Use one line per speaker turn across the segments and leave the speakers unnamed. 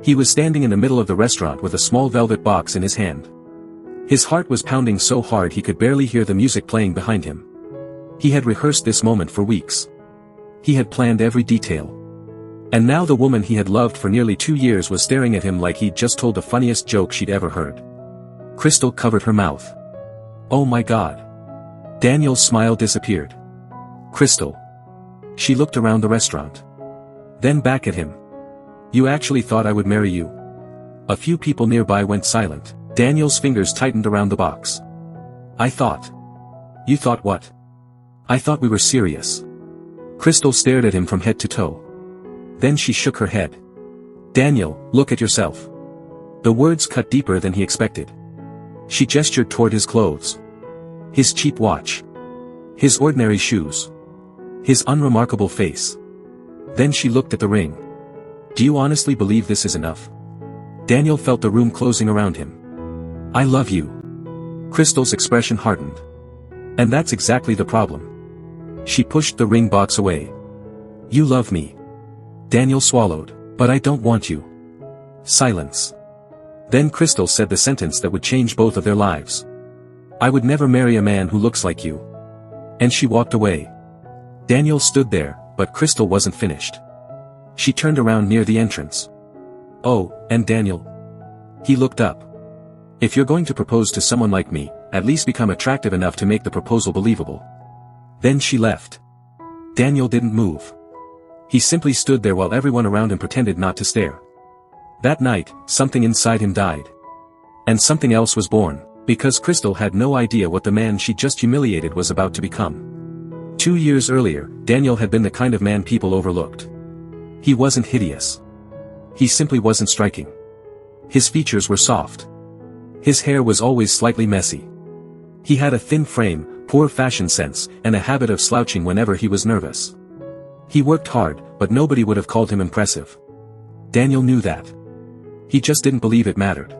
He was standing in the middle of the restaurant with a small velvet box in his hand. His heart was pounding so hard he could barely hear the music playing behind him. He had rehearsed this moment for weeks. He had planned every detail. And now the woman he had loved for nearly 2 years was staring at him like he'd just told the funniest joke she'd ever heard. Crystal covered her mouth. Oh my God. Daniel's smile disappeared. Crystal. She looked around the restaurant. Then back at him. You actually thought I would marry you? A few people nearby went silent. Daniel's fingers tightened around the box. I thought. You thought what? I thought we were serious. Crystal stared at him from head to toe. Then she shook her head. Daniel, look at yourself. The words cut deeper than he expected. She gestured toward his clothes. His cheap watch. His ordinary shoes. His unremarkable face. Then she looked at the ring. Do you honestly believe this is enough? Daniel felt the room closing around him. I love you. Crystal's expression hardened. And that's exactly the problem. She pushed the ring box away. You love me. Daniel swallowed. But I don't want you. Silence. Then Crystal said the sentence that would change both of their lives. I would never marry a man who looks like you. And she walked away. Daniel stood there, but Crystal wasn't finished. She turned around near the entrance. Oh, and Daniel. He looked up. If you're going to propose to someone like me, at least become attractive enough to make the proposal believable. Then she left. Daniel didn't move. He simply stood there while everyone around him pretended not to stare. That night, something inside him died. And something else was born, because Crystal had no idea what the man she just humiliated was about to become. 2 years earlier, Daniel had been the kind of man people overlooked. He wasn't hideous. He simply wasn't striking. His features were soft. His hair was always slightly messy. He had a thin frame, poor fashion sense, and a habit of slouching whenever he was nervous. He worked hard, but nobody would have called him impressive. Daniel knew that. He just didn't believe it mattered.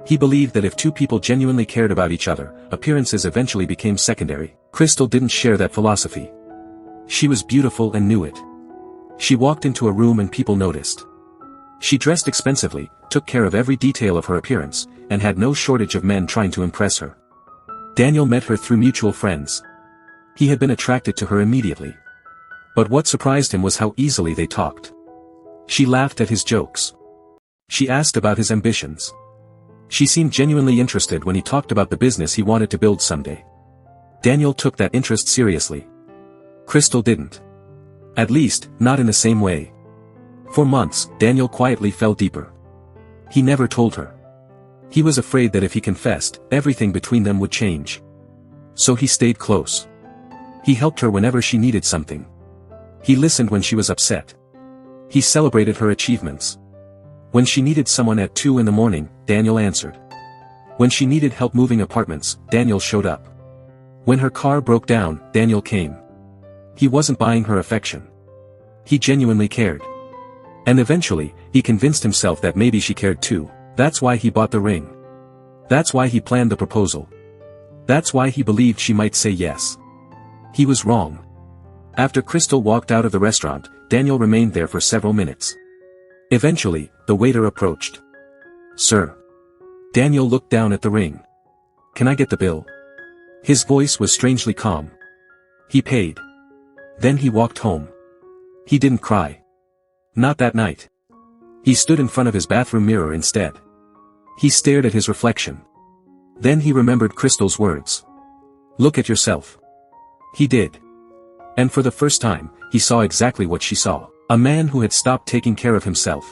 He believed that if two people genuinely cared about each other, appearances eventually became secondary. Crystal didn't share that philosophy. She was beautiful and knew it. She walked into a room and people noticed. She dressed expensively, took care of every detail of her appearance, and had no shortage of men trying to impress her. Daniel met her through mutual friends. He had been attracted to her immediately. But what surprised him was how easily they talked. She laughed at his jokes. She asked about his ambitions. She seemed genuinely interested when he talked about the business he wanted to build someday. Daniel took that interest seriously. Crystal didn't. At least, not in the same way. For months, Daniel quietly fell deeper. He never told her. He was afraid that if he confessed, everything between them would change. So he stayed close. He helped her whenever she needed something. He listened when she was upset. He celebrated her achievements. When she needed someone at 2 in the morning, Daniel answered. When she needed help moving apartments, Daniel showed up. When her car broke down, Daniel came. He wasn't buying her affection. He genuinely cared. And eventually, he convinced himself that maybe she cared too. That's why he bought the ring. That's why he planned the proposal. That's why he believed she might say yes. He was wrong. After Crystal walked out of the restaurant, Daniel remained there for several minutes. Eventually, the waiter approached. Sir. Daniel looked down at the ring. Can I get the bill? His voice was strangely calm. He paid. Then he walked home. He didn't cry. Not that night. He stood in front of his bathroom mirror instead. He stared at his reflection. Then he remembered Crystal's words. Look at yourself. He did. And for the first time, he saw exactly what she saw. A man who had stopped taking care of himself.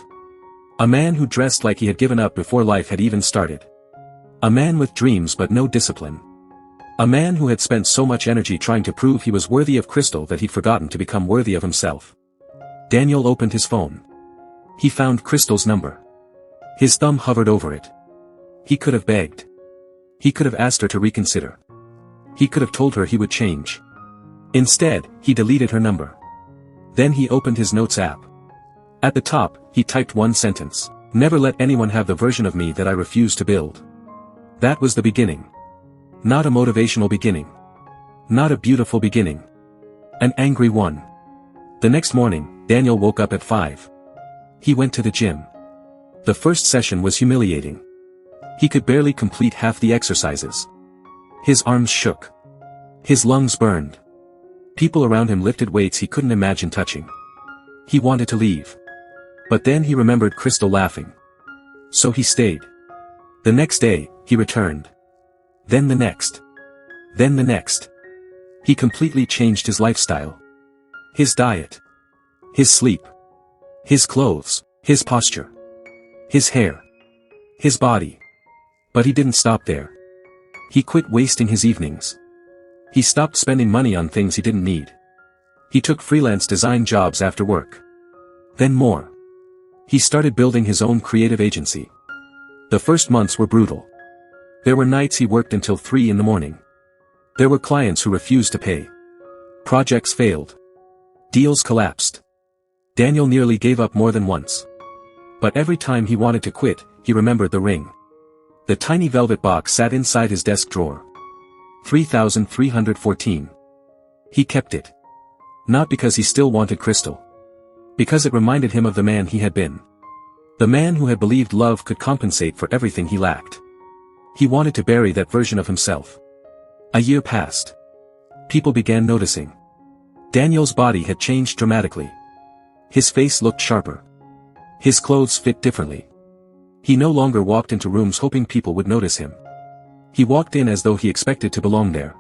A man who dressed like he had given up before life had even started. A man with dreams but no discipline. A man who had spent so much energy trying to prove he was worthy of Crystal that he'd forgotten to become worthy of himself. Daniel opened his phone. He found Crystal's number. His thumb hovered over it. He could have begged. He could have asked her to reconsider. He could have told her he would change. Instead, he deleted her number. Then he opened his notes app. At the top, he typed one sentence. Never let anyone have the version of me that I refuse to build. That was the beginning. Not a motivational beginning. Not a beautiful beginning. An angry one. The next morning, Daniel woke up at 5. He went to the gym. The first session was humiliating. He could barely complete half the exercises. His arms shook. His lungs burned. People around him lifted weights he couldn't imagine touching. He wanted to leave. But then he remembered Crystal laughing. So he stayed. The next day, he returned. Then the next. Then the next. He completely changed his lifestyle. His diet. His sleep. His clothes. His posture. His hair. His body. But he didn't stop there. He quit wasting his evenings. He stopped spending money on things he didn't need. He took freelance design jobs after work. Then more. He started building his own creative agency. The first months were brutal. There were nights he worked until 3 in the morning. There were clients who refused to pay. Projects failed. Deals collapsed. Daniel nearly gave up more than once. But every time he wanted to quit, he remembered the ring. The tiny velvet box sat inside his desk drawer. 3314. He kept it. Not because he still wanted Crystal. Because it reminded him of the man he had been. The man who had believed love could compensate for everything he lacked. He wanted to bury that version of himself. A year passed. People began noticing. Daniel's body had changed dramatically. His face looked sharper. His clothes fit differently. He no longer walked into rooms hoping people would notice him. He walked in as though he expected to belong there.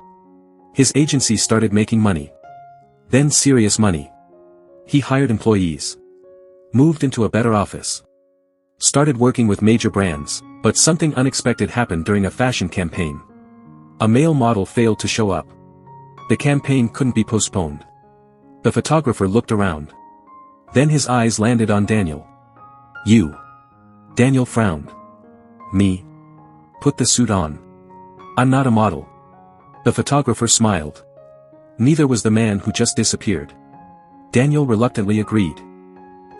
His agency started making money. Then serious money. He hired employees. Moved into a better office. Started working with major brands, but something unexpected happened during a fashion campaign. A male model failed to show up. The campaign couldn't be postponed. The photographer looked around. Then his eyes landed on Daniel. You. Daniel frowned. Me? Put the suit on. I'm not a model. The photographer smiled. Neither was the man who just disappeared. Daniel reluctantly agreed.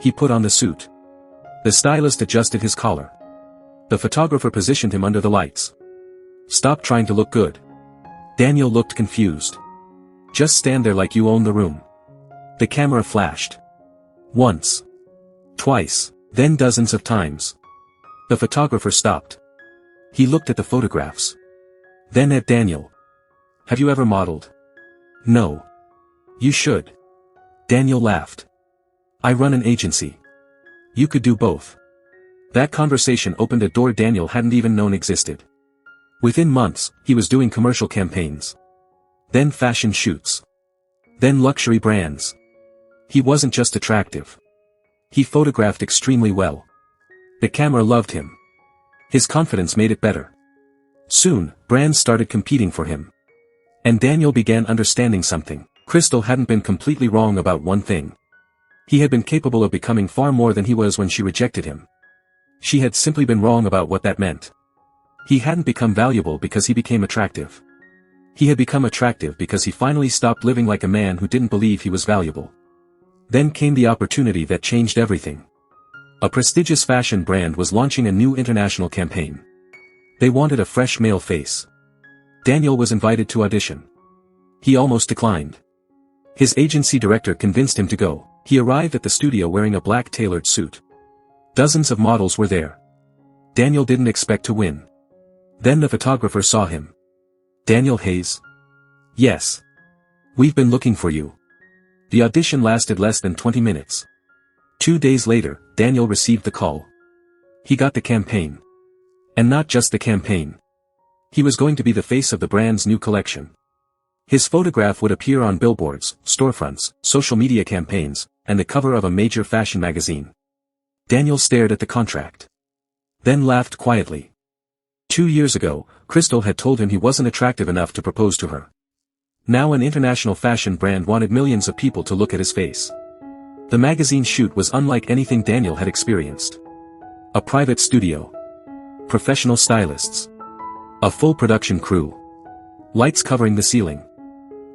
He put on the suit. The stylist adjusted his collar. The photographer positioned him under the lights. Stop trying to look good. Daniel looked confused. Just stand there like you own the room. The camera flashed. Once. Twice, then dozens of times. The photographer stopped. He looked at the photographs. Then at Daniel. Have you ever modeled? No. You should. Daniel laughed. I run an agency. You could do both. That conversation opened a door Daniel hadn't even known existed. Within months, he was doing commercial campaigns. Then fashion shoots. Then luxury brands. He wasn't just attractive. He photographed extremely well. The camera loved him. His confidence made it better. Soon, brands started competing for him. And Daniel began understanding something. Crystal hadn't been completely wrong about one thing. He had been capable of becoming far more than he was when she rejected him. She had simply been wrong about what that meant. He hadn't become valuable because he became attractive. He had become attractive because he finally stopped living like a man who didn't believe he was valuable. Then came the opportunity that changed everything. A prestigious fashion brand was launching a new international campaign. They wanted a fresh male face. Daniel was invited to audition. He almost declined. His agency director convinced him to go. He arrived at the studio wearing a black tailored suit. Dozens of models were there. Daniel didn't expect to win. Then the photographer saw him. Daniel Hayes? Yes. We've been looking for you. The audition lasted less than 20 minutes. 2 days later, Daniel received the call. He got the campaign. And not just the campaign. He was going to be the face of the brand's new collection. His photograph would appear on billboards, storefronts, social media campaigns, and the cover of a major fashion magazine. Daniel stared at the contract. Then laughed quietly. 2 years ago, Crystal had told him he wasn't attractive enough to propose to her. Now an international fashion brand wanted millions of people to look at his face. The magazine shoot was unlike anything Daniel had experienced. A private studio. Professional stylists. A full production crew. Lights covering the ceiling.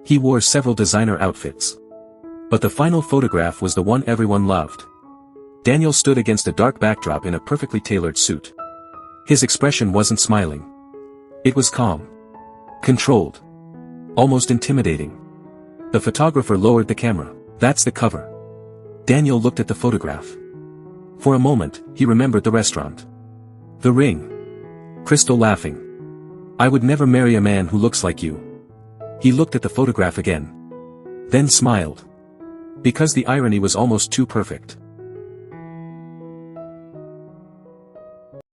He wore several designer outfits. But the final photograph was the one everyone loved. Daniel stood against a dark backdrop in a perfectly tailored suit. His expression wasn't smiling. It was calm. Controlled. Almost intimidating. The photographer lowered the camera. That's the cover. Daniel looked at the photograph. For a moment, he remembered the restaurant. The ring. Crystal laughing. I would never marry a man who looks like you. He looked at the photograph again. Then smiled. Because the irony was almost too perfect.